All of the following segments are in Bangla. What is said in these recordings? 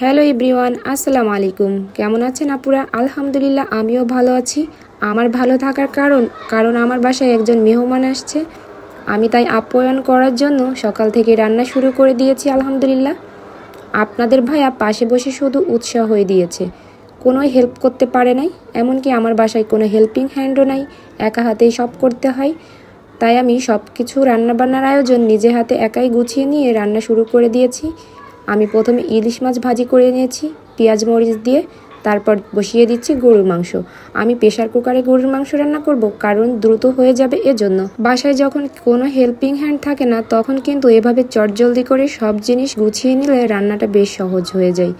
হ্যালো এভরিওয়ান, আসসালামু আলাইকুম। কেমন আছেন আপুরা? আলহামদুলিল্লাহ, আমিও ভালো আছি। আমার ভালো থাকার কারণ আমার বাসায় একজন মেহমান আসছে। আমি তাই আপ্যায়ন করার জন্য সকাল থেকে রান্না শুরু করে দিয়েছি আলহামদুলিল্লাহ। আপনাদের ভাইয়া পাশে বসে শুধু উৎসাহ হয়ে দিয়েছে, কোনো হেল্প করতে পারে নাই। এমনকি আমার বাসায় কোনো হেল্পিং হ্যান্ডও নাই, একা হাতেই সব করতে হয়। তাই আমি সব কিছু রান্নাবান্নার আয়োজন নিজে হাতে একাই গুছিয়ে নিয়ে রান্না শুরু করে দিয়েছি। আমি প্রথমে ইলিশ মাছ ভাজি করে নিয়েছি পেঁয়াজ মরিচ দিয়ে, তারপর বসিয়ে দিচ্ছি গরুর মাংস। আমি প্রেশার কুকারে গরুর মাংস রান্না করব, কারণ দ্রুত হয়ে যাবে এজন্য। বাসায় যখন কোনো হেল্পিং হ্যান্ড থাকে না, তখন কিন্তু এভাবে চটজলদি করে সব জিনিস গুছিয়ে নিলে রান্নাটা বেশ সহজ হয়ে যায়।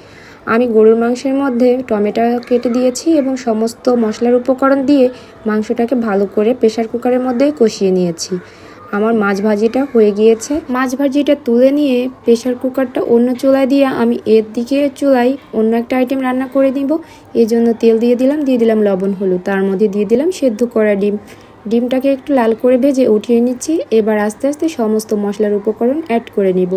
আমি গরুর মাংসের মধ্যে টমেটো কেটে দিয়েছি এবং সমস্ত মশলার উপকরণ দিয়ে মাংসটাকে ভালো করে প্রেশার কুকারের মধ্যে কষিয়ে নিয়েছি। আমার মাছ ভাজিটা হয়ে গিয়েছে। মাছ ভাজিটা তুলে নিয়ে প্রেশার কুকারটা অন্য চুলায় দিয়ে আমি এর দিকে চুলায় অন্য একটা আইটেম রান্না করে নিব। এই জন্য তেল দিয়ে দিলাম লবণ হলুদ, তার মধ্যে দিয়ে দিলাম সেদ্ধ করা ডিমটাকে একটু লাল করে ভেজে উঠিয়ে নিচ্ছি। এবার আস্তে আস্তে সমস্ত মশলার উপকরণ অ্যাড করে নিব।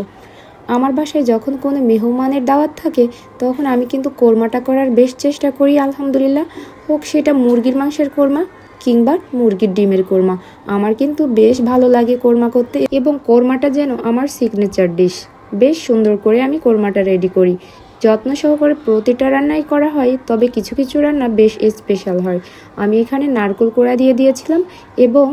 আমার বাসায় যখন কোনো মেহমানের দাওয়াত থাকে, তখন আমি কিন্তু কোরমাটা করার বেশ চেষ্টা করি আলহামদুলিল্লাহ। হোক সেটা মুরগির মাংসের কোরমা কিংবা মুরগির ডিমের কোরমা, আমার কিন্তু বেশ ভালো লাগে কোরমা করতে। এবং কোরমাটা যেন আমার সিগনেচার ডিশ। বেশ সুন্দর করে আমি কোরমাটা রেডি করি, যত্ন সহকারে প্রতিটা রান্নাই করা হয়। তবে কিছু কিছু রান্না বেশ স্পেশাল হয়। আমি এখানে নারকেল কোড়া দিয়ে দিয়েছিলাম এবং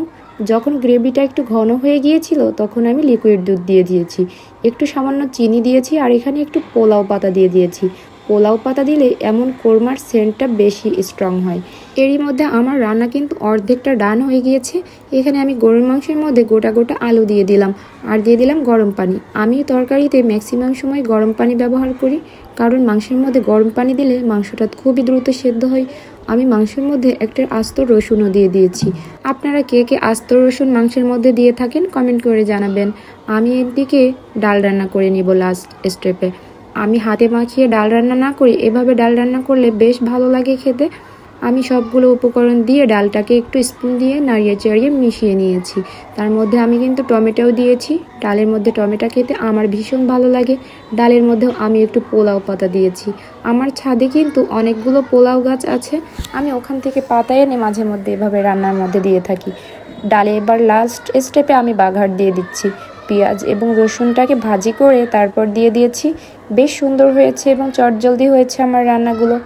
যখন গ্রেভিটা একটু ঘন হয়ে গিয়েছিল, তখন আমি লিকুইড দুধ দিয়ে দিয়েছি, একটু সামান্য চিনি দিয়েছি, আর এখানে একটু পোলাও পাতা দিয়ে দিয়েছি। পোলাও পাতা দিলে এমন কোরমার সেন্টটা বেশি স্ট্রং হয়। এরই মধ্যে আমার রান্না কিন্তু অর্ধেকটা ডান হয়ে গিয়েছে। এখানে আমি গরুর মাংসের মধ্যে গোটা গোটা আলু দিয়ে দিলাম, আর দিয়ে দিলাম গরম পানি। আমি তরকারিতে ম্যাক্সিমাম সময় গরম পানি ব্যবহার করি, কারণ মাংসের মধ্যে গরম পানি দিলে মাংসটা খুবই দ্রুত সেদ্ধ হয়। আমি মাংসের মধ্যে একটা আস্ত রসুনও দিয়ে দিয়েছি। আপনারা কে কে আস্ত রসুন মাংসের মধ্যে দিয়ে থাকেন কমেন্ট করে জানাবেন। আমি এদিকে ডাল রান্না করে নিব লাস্ট স্টেপে। আমি হাতে মাখিয়ে ডাল রান্না না করি, এভাবে ডাল রান্না করলে বেশ ভালো লাগে খেতে। আমি সবগুলো উপকরণ দিয়ে ডালটাকে একটু স্পুন দিয়ে নাড়িয়ে চাড়িয়ে মিশিয়ে নিয়েছি। তার মধ্যে আমি কিন্তু টমেটোও দিয়েছি। ডালের মধ্যে টমেটো খেতে আমার ভীষণ ভালো লাগে। ডালের মধ্যেও আমি একটু পোলাও পাতা দিয়েছি। আমার ছাদে কিন্তু অনেকগুলো পোলাও গাছ আছে, আমি ওখান থেকে পাতা এনে মাঝে মধ্যে এভাবে রান্নার মধ্যে দিয়ে থাকি। ডালে এবার লাস্ট স্টেপে আমি বাঘার দিয়ে দিচ্ছি। পেঁয়াজ এবং রসুনটাকে ভাজি করে তারপর দিয়ে দিয়েছি। বেশ সুন্দর হয়েছে এবং চটজলদি হয়েছে আমার রান্নাগুলো।